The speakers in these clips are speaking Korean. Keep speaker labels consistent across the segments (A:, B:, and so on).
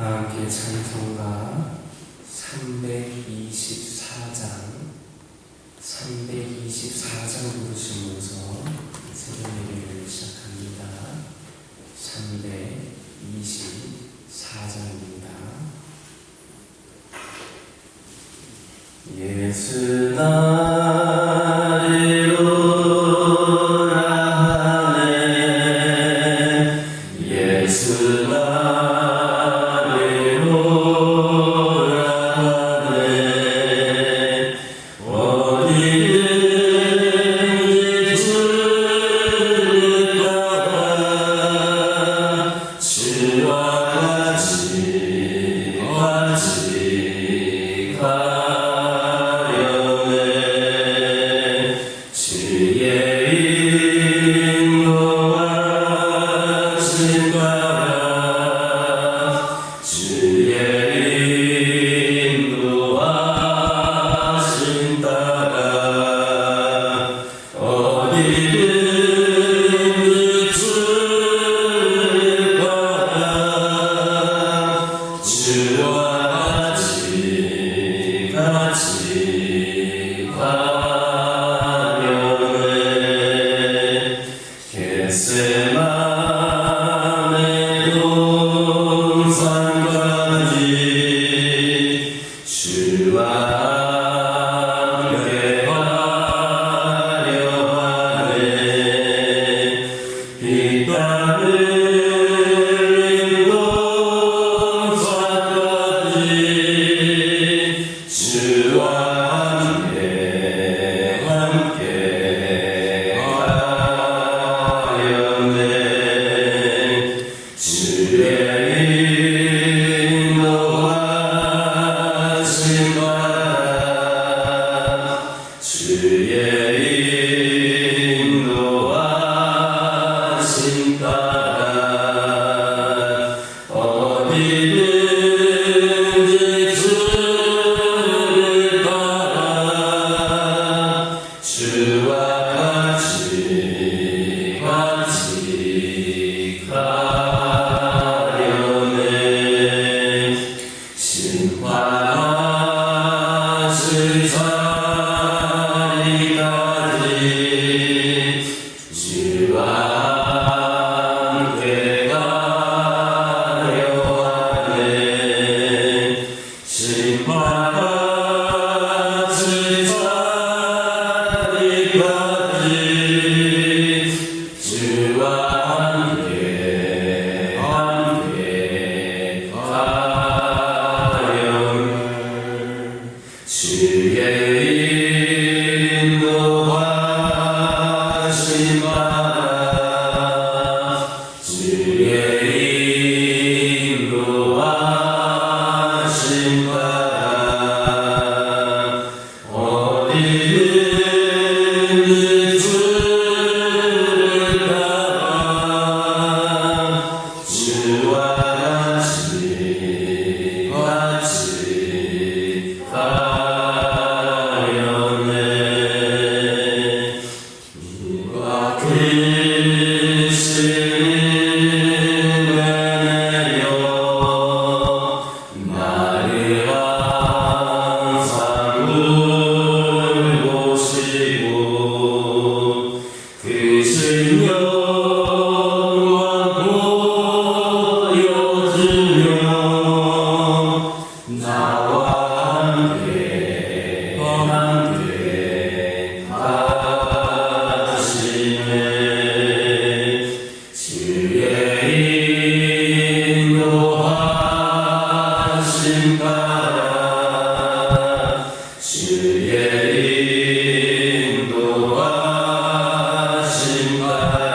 A: 함께 찬송가 324장 부르시면서 새벽 예배를 시작합니다. 324장입니다. 예수 나를 오라 하네. 예수 나를 오라 하네. 어디든지 주를 따라 주와 같이 가려네. 주의 인도하심 따라 주의 인도하심 따라 어디든지 주를 따라 주와 같이 가려네. 겟세마네 동산까지 주와 함께 가려 하네. 피 땀 흘린 동산까지 주와 함께 가려네. 주의 인도하심 따라 주의 인도하심 따라 어디든지 주를 따라 주와 같이 가려네. 심판하실 자리까지 주와 함께 가려 하네. 심판하실 자리까지 주와 함께 가려네. 주의 인도하심 따라 주의 인도하심 따라 어디든지 주를 따라 주와 같이 가려네. 이와 크신 은혜여 나를 항상 돌보시고 크신 영광 보여주며 나와 함께 가시네. 주의 인도하심 따라 주의 인도하심 따라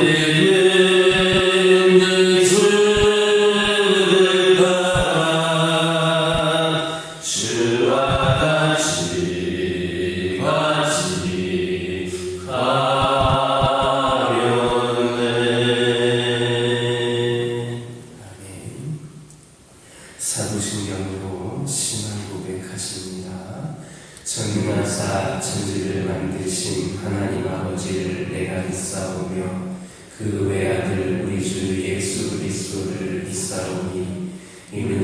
A: 어디든지 주를 따라 주와 같이 가려네. 아멘. 사도신경으로 신앙 고백하십니다. 전능하사 천지를 만드신 하나님 아버지를 내가 믿사오며 그 외아들 우리 주 예수 그리스도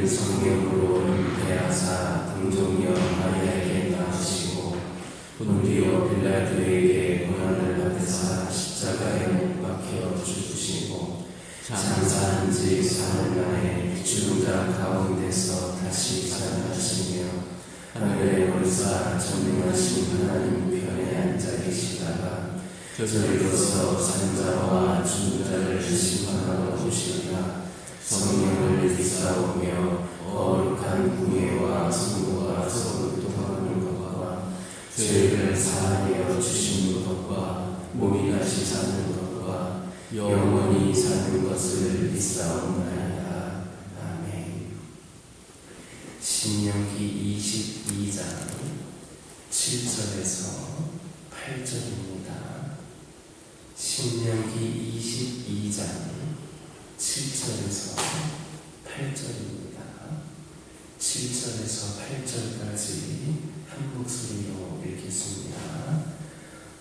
A: 이는 성령으로 잉태하사 동정녀 마리아에게 낳으시고 본디오 빌라도에게 고난을 받으사 십자가에 못 박혀 죽으시고 장사한 지 사흘 만에 죽은 자 가운데서 다시 살아나시며 하늘에 오르사 전능하신 하나님 편에 앉아 계시다가 저리로서 산 자와 죽은 자를 심판하러 오시리라. 성령을 입사오며 거룩한 공예와 성도가 서로 통하는 것과 죄를 사하여 주시는 것과 몸이 다시 사는 것과 영원히 사는 것을 입사옵나이다. 아멘. 신명기 22장 7절에서 8절입니다. 신명기 22장 7절에서 8절입니다. 7절에서 8절까지 한 목소리로 읽겠습니다.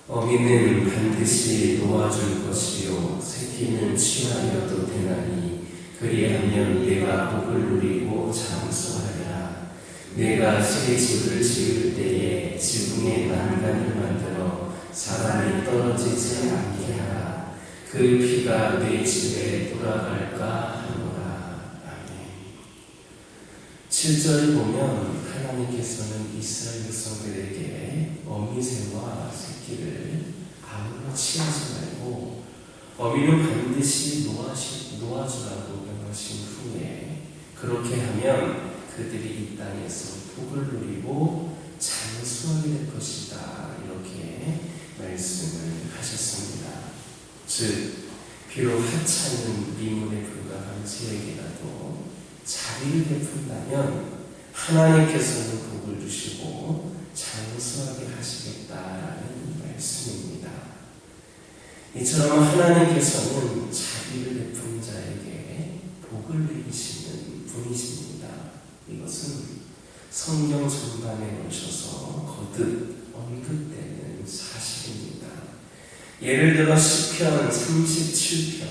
A: 어미는 반드시 놓아줄 것이요 새끼는 취하여도 되나니 그리하면 내가 복을 누리고 장수하리라. 내가 새 집을 지을 때에 지붕에 난간을 만들어 사람이 떨어지지 않게 하라. 그 피가 내 집에 돌아갈까 하노라. 아멘. 7절 보면 하나님께서는 이스라엘 백성들에게 어미새와 새끼를 아무나 취하지 말고 어미는 반드시 놓아주라고 명하신 후에 그렇게 하면 그들이 이 땅에서 복을 누리고 장수하게 될 것이다. 이렇게 말씀을 하셨습니다. 즉 비록 하찮은 미문에 불과한 저에게라도 자비를 베푼다면 하나님께서는 복을 주시고 장수하게 하시겠다라는 말씀입니다. 이처럼 하나님께서는 자비를 베푼 자에게 복을 내리시는 분이십니다. 이것은 성경 전반에 걸쳐서 거듭 언급되는 사실입니다. 예를 들어 시편 37편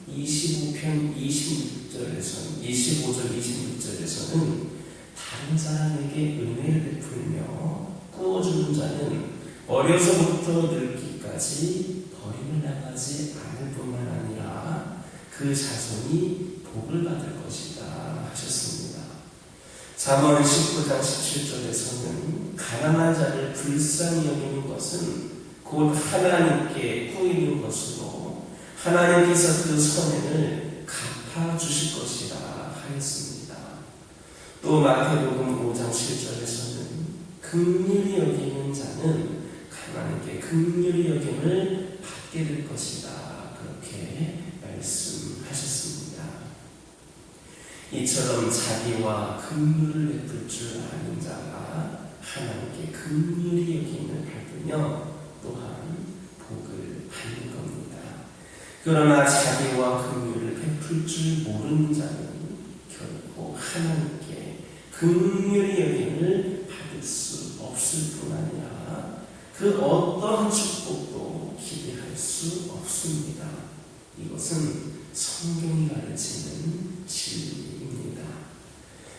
A: 25편 25절 26절에서는 다른 사람에게 은혜를 베풀며 꾸어주는 자는 어려서부터 늙기까지 버림을 당하지 않을 뿐만 아니라 그 자손이 복을 받을 것이다 하셨습니다. 잠언 19장 17절에서는 가난한 자를 불쌍히 여기는 것은 곧 하나님께 꾸이는 것으로 하나님께서 그 선행을 갚아주실 것이라 하였습니다. 또 마태복음 5장 7절에서는 긍휼히 여기는 자는 하나님께 긍휼히 여김을 받게 될 것이다. 그렇게 말씀하셨습니다. 이처럼 자기와 긍휼을 베풀 줄 아는 자가 하나님께 긍휼히 여김을 받으며 또한 복을 받는 겁니다. 그러나 자기와 긍휼을 베풀 줄 모르는 자는 결코 하나님께 긍휼히 여김을 받을 수 없을 뿐 아니라 그 어떠한 축복도 기대할 수 없습니다. 이것은 성경이 가르치는 진리입니다.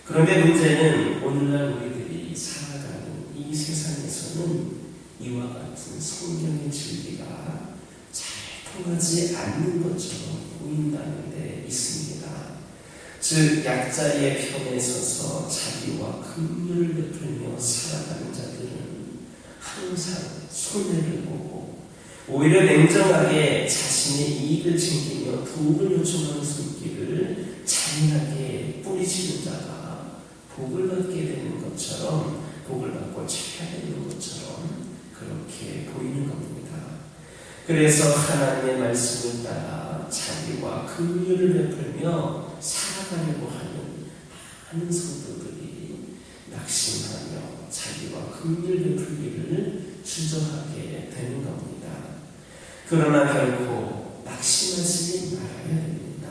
A: 그런데 문제는 오늘날 우리들이 살아가는 이 세상에서는 이와 같은 성경의 진리가 잘 통하지 않는 것처럼 보인다는 데 있습니다. 즉 약자의 편에 서서 자기와 긍휼을 베풀며 살아가는 자들은 항상 손해를 보고 오히려 냉정하게 자신의 이익을 챙기며 도움을 요청하는 손길을 잔인하게 뿌리치는 자가 복을 받게 되는 것처럼 복을 받고 차려되는 것처럼 그렇게 보이는 겁니다. 그래서 하나님의 말씀을 따라 자기와 긍휼을 베풀며 살아가려고 하는 많은 성도들이 낙심하며 자기와 긍휼 베풀기를 주저하게 되는 겁니다. 그러나 결코 낙심하지 말아야 됩니다.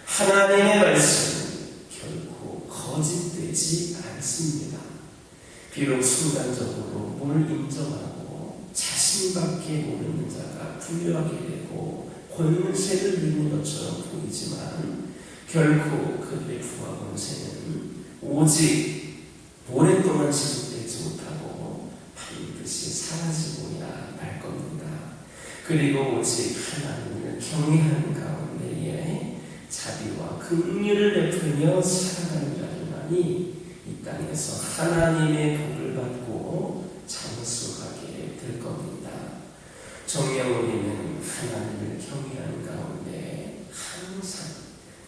A: 하나님의 말씀은 결코 거짓되지 않습니다. 비록 순간적으로 뭘 인정하고 자신밖에 모르는 자가 부유하게 되고 권세를 누리는 것처럼 보이지만 결코 그들의 부와 권세는 오직 오랫동안 지속되지 못하고 반드시 사라지고야 말 겁니다. 그리고 오직 하나님을 경외하는 가운데에 자비와 긍휼을 베풀며 살아가는 자들만이 이 땅에서 하나님의 복을 받고 장수하게 될 겁니다. 정녕 우리는 하나님을 경외하는 가운데 항상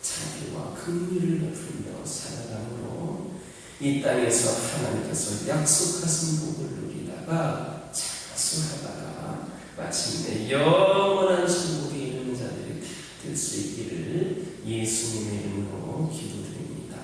A: 자비와 긍휼을 베풀며 살아가므로 이 땅에서 하나님께서 약속하신 복을 누리다가 장수하다가 마침내 영원한 천국에 이르는 자들이 될 수 있기를 예수님의 이름으로 기도드립니다.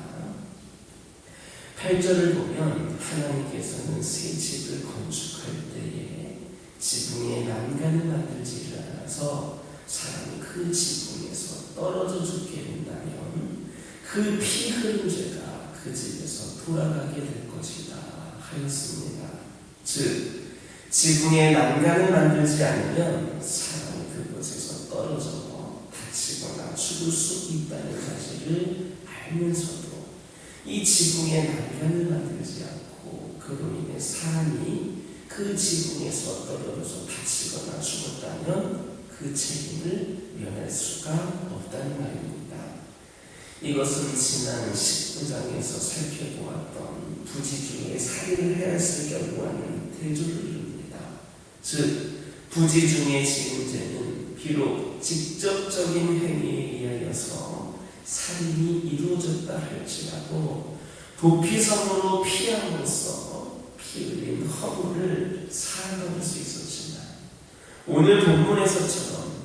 A: 8절을 보면 하나님께서는 새 집을 건축할 때에 지붕에 난간을 만들지를 않아서 사람이 그 지붕에서 떨어져 죽게 된다면 그 피 흘린 죄가 그 집에서 돌아가게 될 것이다 하였습니다. 즉 지붕에 난간을 만들지 않으면 사람이 그곳에서 떨어져 다치거나 죽을 수 있다는 사실을 알면서도 이 지붕에 난간을 만들지 않고 그로 인해 사람이 그 지붕에서 떨어져서 다치거나 죽었다면 그 책임을 면할 수가 없다는 말입니다. 이것은 지난 19장에서 살펴보았던 부지 중에 살인을 해야했을 경우와는 대조를 이룹니다. 즉 부지 중에 지은 죄는 비록 직접적인 행위에 의하여서 살인이 이루어졌다 할지라도 도피성으로 피함으로써 피 흘린 허물을 사함할 수 있었지만 오늘 본문에서처럼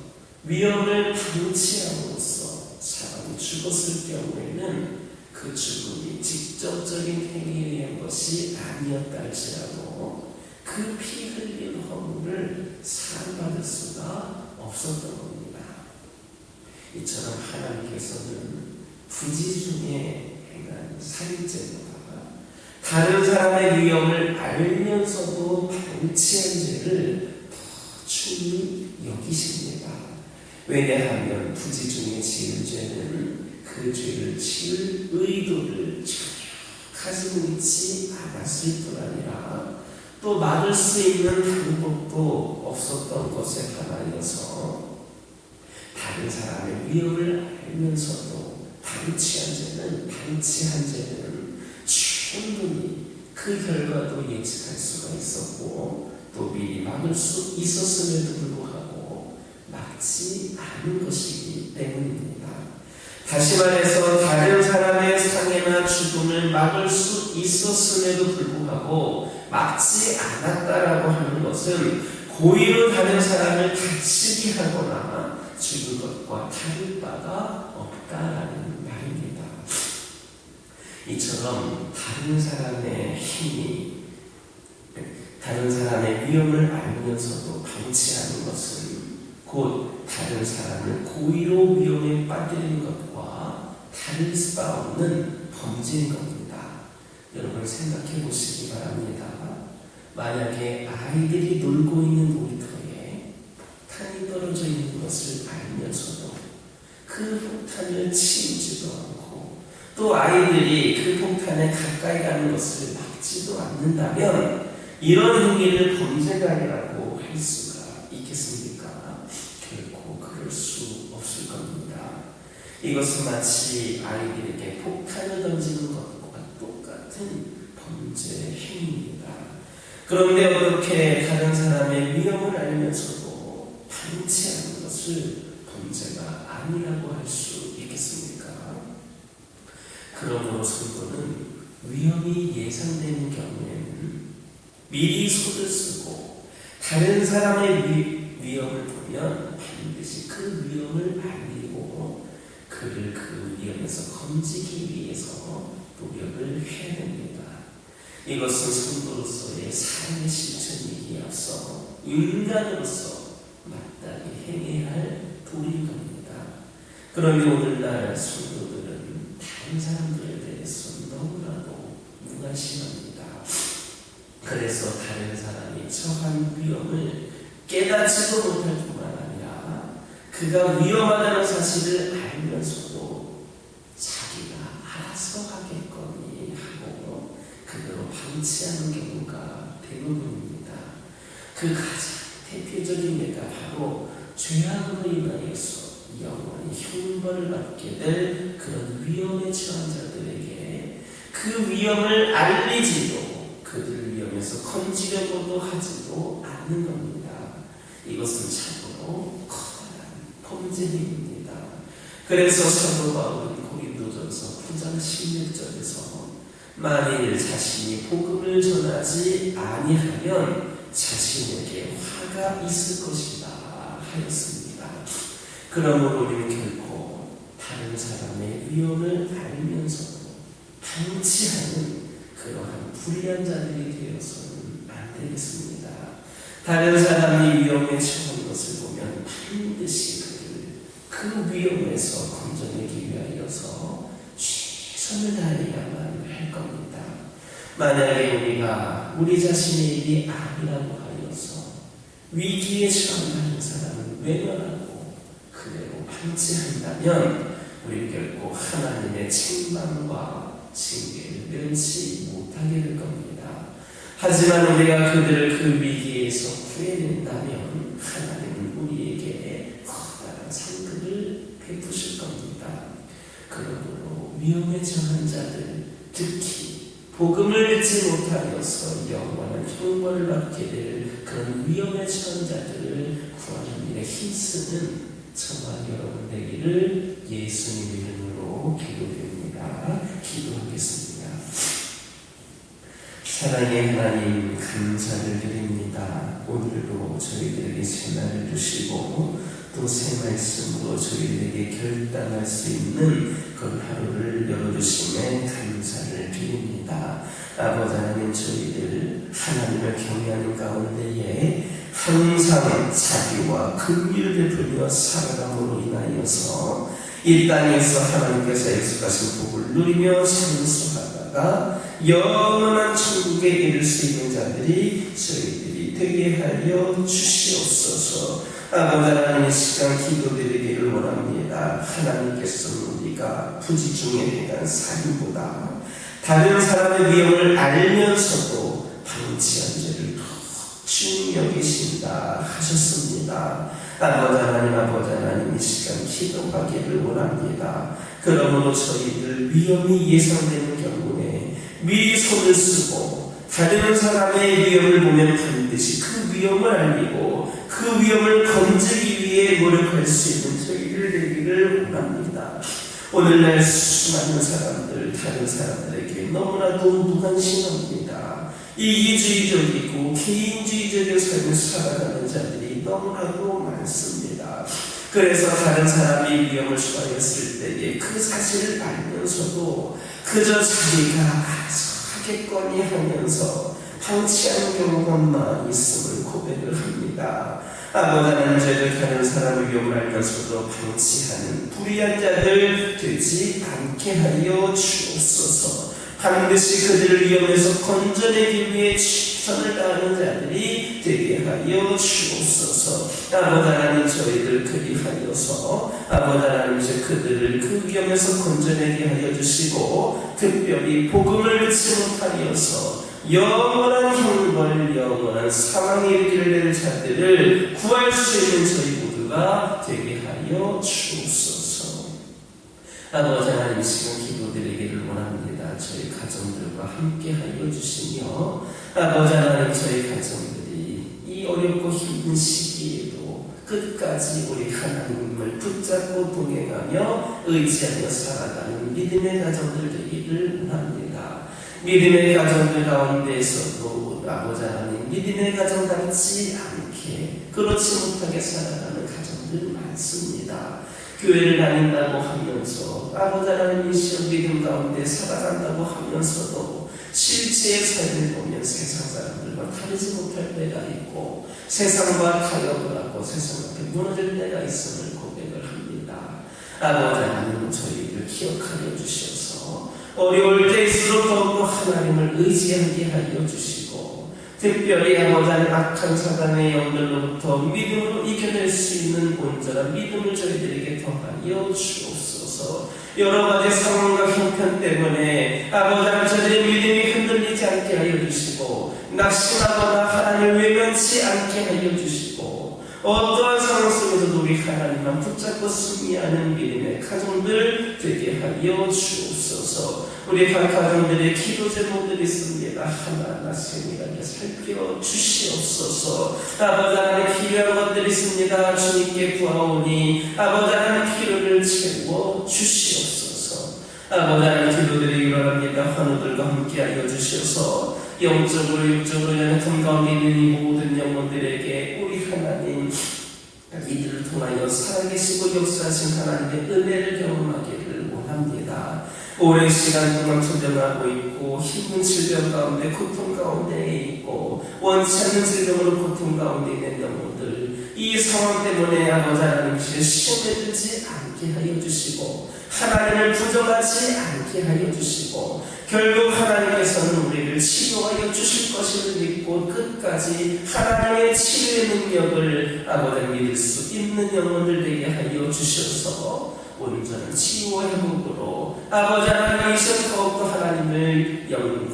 A: 위험을 방치함으로써 사람이 죽었을 경우에는 그 죽음이 직접적인 행위에 의한 것이 아니었다 할지라도 그 피 흘린 허물을 사함받을 수가 없었던 겁니다. 이처럼 하나님께서는 부지 중에 행한 살인죄보다 다른 사람의 위험을 알면서도 방치한 죄를 더 중히 여기십니다. 왜냐하면 부지 중에 지은 죄는 그 죄를 지을 의도를 전혀 가지고 있지 않았을 뿐 아니라 또 막을 수 있는 방법도 없었던 것에 하나여서 다른 사람의 위험을 알면서도 방치한 죄는 충분히 그 결과도 예측할 수가 있었고 또 미리 막을 수 있었음에도 불구하고 막지 않은 것이기 때문입니다. 다시 말해서 다른 사람의 상해나 죽음을 막을 수 있었음에도 불구하고 막지 않았다라고 하는 것은 고의로 다른 사람을 다치게 하거나 죽은 것과 다를 바가 없다라는 말입니다. 이처럼 다른 사람의 힘이 다른 사람의 위험을 알면서도 방치하는 것은 곧 다른 사람을 고의로 위험에 빠뜨리는 것과 다를 바 없는 범죄인 겁니다. 여러분 생각해 보시기 바랍니다. 만약에 아이들이 놀고 있는 놀이터에 폭탄이 떨어져 있는 것을 알면서도 그 폭탄을 치우지도 않고 또 아이들이 그 폭탄에 가까이 가는 것을 막지도 않는다면 이런 행위를 범죄가 아니라고 할 수가 있겠습니까? 결코 그럴 수 없을 겁니다. 이것은 마치 아이들에게 폭탄을 던지는 것과 똑같은 범죄 행위입니다. 그런데 어떻게 다른 사람의 위험을 알면서도 방치하는 것을 범죄가 아니라고 할 수 있겠습니까? 그러므로 성도는 위험이 예상되는 경우에는 미리 손을 쓰고 다른 사람의 위험을 보면 반드시 그 위험을 알리고 그를 그 위험에서 건지기 위해서 노력을 해야 됩니다. 이것은 성도로서의 삶의 실천이기에 앞서 인간으로서 마땅히 행해야 할 도리인 겁니다. 그런데 오늘날 성도들은 다른 사람들에 대해서 너무나도 무관심합니다. 그래서 다른 사람이 처한 위험을 깨닫지도 못할 뿐만 아니라 그가 위험하다는 사실을 알면서도 자기가 알아서 하겠거니 하고 그대로 방치하는 경우가 대부분입니다. 그 가장 대표적인 예가 바로 죄악으로 인하여서 영원히 형벌을 받게 될 그런 위험에 처한 자들에게 그 위험을 알리지도 그들 위험에서 건지려고도 하지도 않는 겁니다. 이것은 참으로 커다란 범죄입니다. 그래서 사도 바울은 고린도전서 9장 16절에서 만일 자신이 복음을 전하지 아니하면 자신에게 화가 있을 것이다 하였습니다. 그러므로 우리는 결코 다른 사람의 위험을 알면서도 방치하는 그러한 불의한 자들이 되어서는 안 되겠습니다. 다른 사람이 위험에 처한 것을 보면 반드시 그 위험에서 건져내기 위하여서 최선을 다해야만 할 겁니다. 만약에 우리가 우리 자신의 일이 아니라고 하여서 위기에 처한 사람을 외면하고 그대로 방치한다면 우리 결코 하나님의 책망과 징계를 면치 못하게 될 겁니다. 하지만 우리가 그들을 그 위기에서 구해낸다면 하나님은 우리에게 커다란 상급을 베푸실 겁니다. 그러므로 위험에 처한 자들, 특히 복음을 믿지 못하여서 영원한 형벌을 받게 될 그런 위험에 처한 자들을 구하는 일에 힘쓰는 저와 여러분 되기를 예수님 이름으로 기도드립니다. 기도하겠습니다. 사랑의 하나님, 감사를 드립니다. 오늘도 저희들에게 새날을 주시고 또 새 말씀으로 저희들에게 결단할 수 있는 그 하루를 열어주심에 감사를 드립니다. 아버지 하나님, 저희들 하나님을 경외하는 가운데에 항상 자비와 긍휼을 베풀며 살아감으로 인하여서 이 땅에서 하나님께서 약속하신 복을 누리며 생수하다가 영원한 천국에 이를 수 있는 자들이 저희들이 되게 하여 주시옵소서. 아버지 하나님, 이 시간 기도드리기를 원합니다. 하나님께서는 우리가 부지 중에 대한 살인보다 다른 사람의 위험을 알면서도 방치한 죄를 더 중요히 여기신다 하셨습니다. 아버지 하나님, 이 시간 기도하기를 원합니다. 그러므로 저희들 위험이 예상되는 경우에 미리 손을 쓰고 다른 사람의 위험을 보면 반드시 그 위험을 알리고 그 위험을 건지기 위해 노력할 수 있는 저희들 되기를 원합니다. 오늘날 수많은 사람들, 다른 사람들에게 너무나도 무관심합니다. 이기주의적이고 개인주의적인 삶을 살아가는 자들이 너무나도 많습니다. 그래서 다른 사람이 위험을 처하였을 때에 그 사실을 알면서도 그저 자기가 알아서 하겠거니 하면서 방치하는 경우가 많이 있음을 고백을 합니다. 아버지 하나님, 저희들 다른 사람의 위험을 알면서도 방치하는 불의한 자들 되지 않게 하여 주옵소서. 반드시 그들을 위험에서 건져내기 위해 최선을 다하는 자들이 되게 하여 주옵소서. 아버지 하나님, 저희들 그리하여서 아버지 하나님, 이제 그들을 그 위험에서 건져내게 하여 주시고 특별히 복음을 믿지 못하여서 영원한 형벌, 영원한 사망에 이르게 될 자들을 구할 수 있는 저희 모두가 되게 하여 주옵소서. 아버지 하나님, 이 시간 기도드리기를 원합니다. 저희 가정들과 함께 하여 주시며 아버지 하나님, 저희 가정들이 이 어렵고 힘든 시기에도 끝까지 우리 하나님을 붙잡고 동행하며 의지하며 살아가는 믿음의 가정들 되기를 원합니다. 믿음의 가정들 가운데에서도 아버지 하나님, 믿음의 가정답지 않게 그렇지 못하게 살아가는 가정들 많습니다. 교회를 다닌다고 하면서 아버지 하나님, 이 시험 믿음 가운데 살아간다고 하면서도 실제의 삶을 보면 세상 사람들과 다르지 못할 때가 있고 세상과 타협을 하고 세상 앞에 무너질 때가 있음을 고백을 합니다. 아버지 하나님, 저희를 기억하여 주셔서 어려울 때일수록 더욱더 하나님을 의지하게 하여 주시고 특별히 아버지 하나님 악한 사단의 영들로부터 믿음으로 이겨낼 수 있는 온전한 믿음을 저희들에게 더하여 주옵소서. 여러 가지 상황과 형편 때문에 아버지 하나님 저희의 믿음이 흔들리지 않게 하여 주시고 낙심하거나 하나님을 외면치 않게 하여 주시고 어떠한 상황 속에서도 우리 하나님만 붙잡고 승리하는 믿음의 가정들 되게 하여 주옵소서. 우리 각 가정들의 기도 제목들이 있습니다. 하나하나씩 살펴주시옵소서. 아버지 하나님 필요한 것들이 있습니다. 주님께 구하오니 아버지 하나님 필요를 채워주시옵소서. 아버지 하나님 기도들이 일어납니다. 환우들과 함께하여 주셔서 영적으로 육적으로 연약한 가운데 있는 이 모든 영혼들에게 우리 하나님 이들을 통하여 살아계시고 역사하신 하나님의 은혜를 경험하기를 원합니다. 오랜 시간 동안 투병하고 있고 힘든 질병 가운데 고통 가운데 있고 원치 않는 질병으로 고통 가운데 있는 영혼들 이 상황 때문에 아버지 하나님께서 시험에 들지 않게 하여 주시고 하나님을 부정하지 않게 하여 주시고 결국 하나님께서는 우리를 치료하여 주실 것을 믿고 끝까지 하나님의 치료의 능력을 아버지 믿을 수 있는 영혼들 되게 하여 주셔서 온전한 치유와 회복으로 아버지 하나님께서 더욱더 하나님을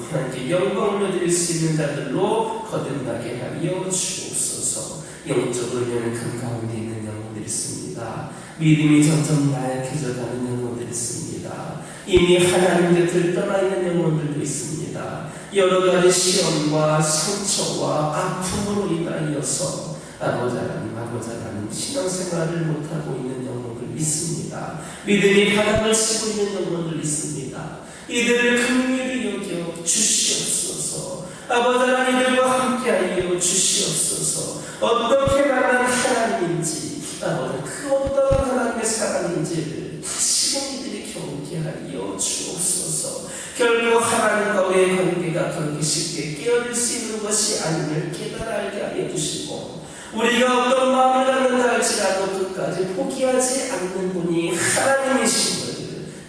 A: 하나님께 영광을 드릴 수 있는 자들로 거듭나게 하여 주옵소서. 영적으로 연약한 가운데 있는 영혼들이 있습니다. 믿음이 점점 나약해져가는 영혼들이 있습니다. 이미 하나님 곁을 떠나 있는 영혼들도 있습니다. 여러 가지 시험과 상처와 아픔으로 인하여서 아버지 하나님 신앙생활을 못하고 있는 영혼들 있습니다. 믿음이 바닥을 치고 있는 영혼들 있습니다. 이들을 긍휼히 여겨 주시옵소서. 아버지 하나님 이들과 함께하여 주시옵소서. 어떻게 만난 하나님인지 아버지 그 어떤 하나님의 사랑인지를 다시금 이들이 경험케 하여 주옵소서. 결국 하나님과 우리의 관계가 그렇게 쉽게 깨어질 수 있는 것이 아님을 깨달아 알게 하여 주시고 우리가 어떤 마음을 갖는다 할지라도 끝까지 포기하지 않는 분이 하나님이심을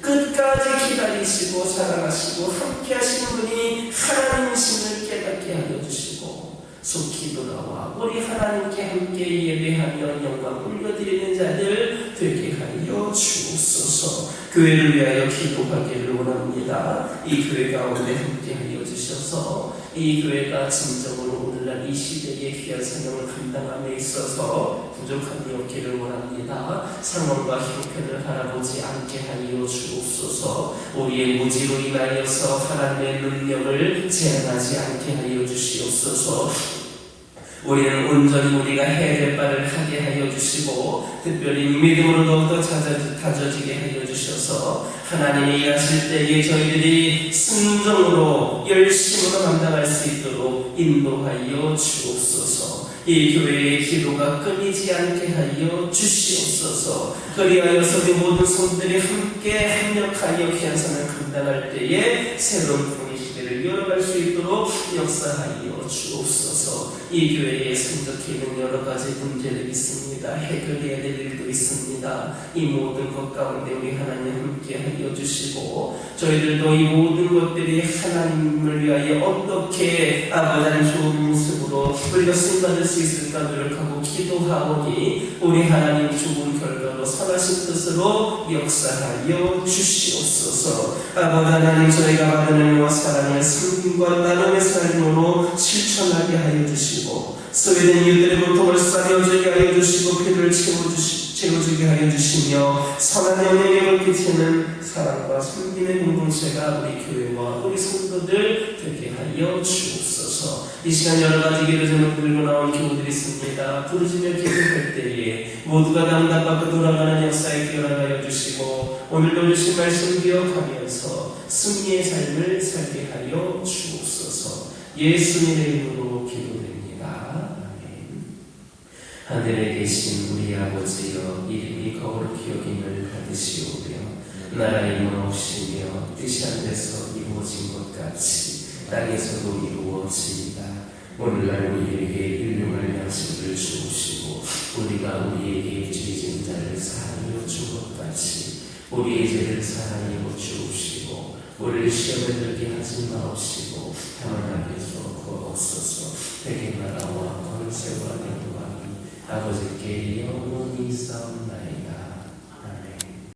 A: 끝까지 기다리시고 사랑하시고 함께 하시는 분이 하나님이심을 깨닫게 하여 주시고 속히 돌아와 우리 하나님께 함께 예배하며 영광 올려드리는 자들 되게 하여 주옵소서. 교회를 위하여 기도하기를 원합니다. 이 교회 가운데 함께 하여 주셔서 이 교회가 진정으로 오늘날 이 시대의 귀한 사명을 감당함에 있어서 부족함이 없기를 원합니다. 상황과 형편을 바라보지 않게 하여 주옵소서. 우리의 무지로 인하여서 하나님의 능력을 제한하지 않게 하여 주시옵소서. 우리는 온전히 우리가 해야 될 바를 하게 하여 주시고 특별히 믿음으로 더욱더 다져지게 하여 주셔서 하나님이 일하실 때에 저희들이 순종으로 열심으로 감당할 수 있도록 인도하여 주옵소서. 이 교회의 기도가 끊이지 않게 하여 주시옵소서. 그리하여서 우리 모든 성들이 함께 합력하여 귀한 선을 감당할 때에 새로운 풍의 시대를 열어갈 수 있도록 역사하여 주옵소서. 이 교회에 생각해 있는 여러 가지 문제들이 있습니다. 해결해야 될 일도 있습니다. 이 모든 것 가운데 우리 하나님 함께 하여 주시고 저희들도 이 모든 것들이 하나님을 위하여 어떻게 아버지 좋은 모습으로 우리가 쓰임받을 수 있을까 노력하고 기도하오니 우리 하나님 좋은 결과로 선하신 뜻으로 역사하여 주시옵소서. 아버지 하나님 저희가 받은 은혜와 사랑을 섬김과 나눔의 삶으로 실천하게 하여 주시고 소외된 이웃들의 고통을 싸매어주게 하여 주시고 피를 채워주게 하여 주시며 선한 영향력을 끼치는 사랑과 섬김의 공동체가 우리 교회와 우리 성도들 되게 하여 주옵소서. 이 시간 여러 가지 기도 제목 들고 나온 기도들이 있습니다. 부르짖며 기도할 때에 모두가 남답하고 돌아가는 역사에 기원하여 주시고 오늘도 주신 말씀 기억하면서 승리의 삶을 살게 하여 주옵소서. 예수님의 이름으로 기도드립니다. 아멘. 하늘에 계신 우리 아버지여 이름이 거룩히 여김을 받으시오며 나라의 임하옵시며 뜻이 하늘에서 이루어진 것 같이 땅에서도 이루어지이다. 오늘날 우리에게 일용할 양식을 주옵시고 우리가 우리에게 죄진 자를 사하여 준 것 같이 우리의 죄를 사하여 주옵시고 우리를 시험에 들게 하지 마옵시고 다만 악에서 구하옵소서. 대개 나라와 권세와 영광이 아버지께 영원히 싸움나이다.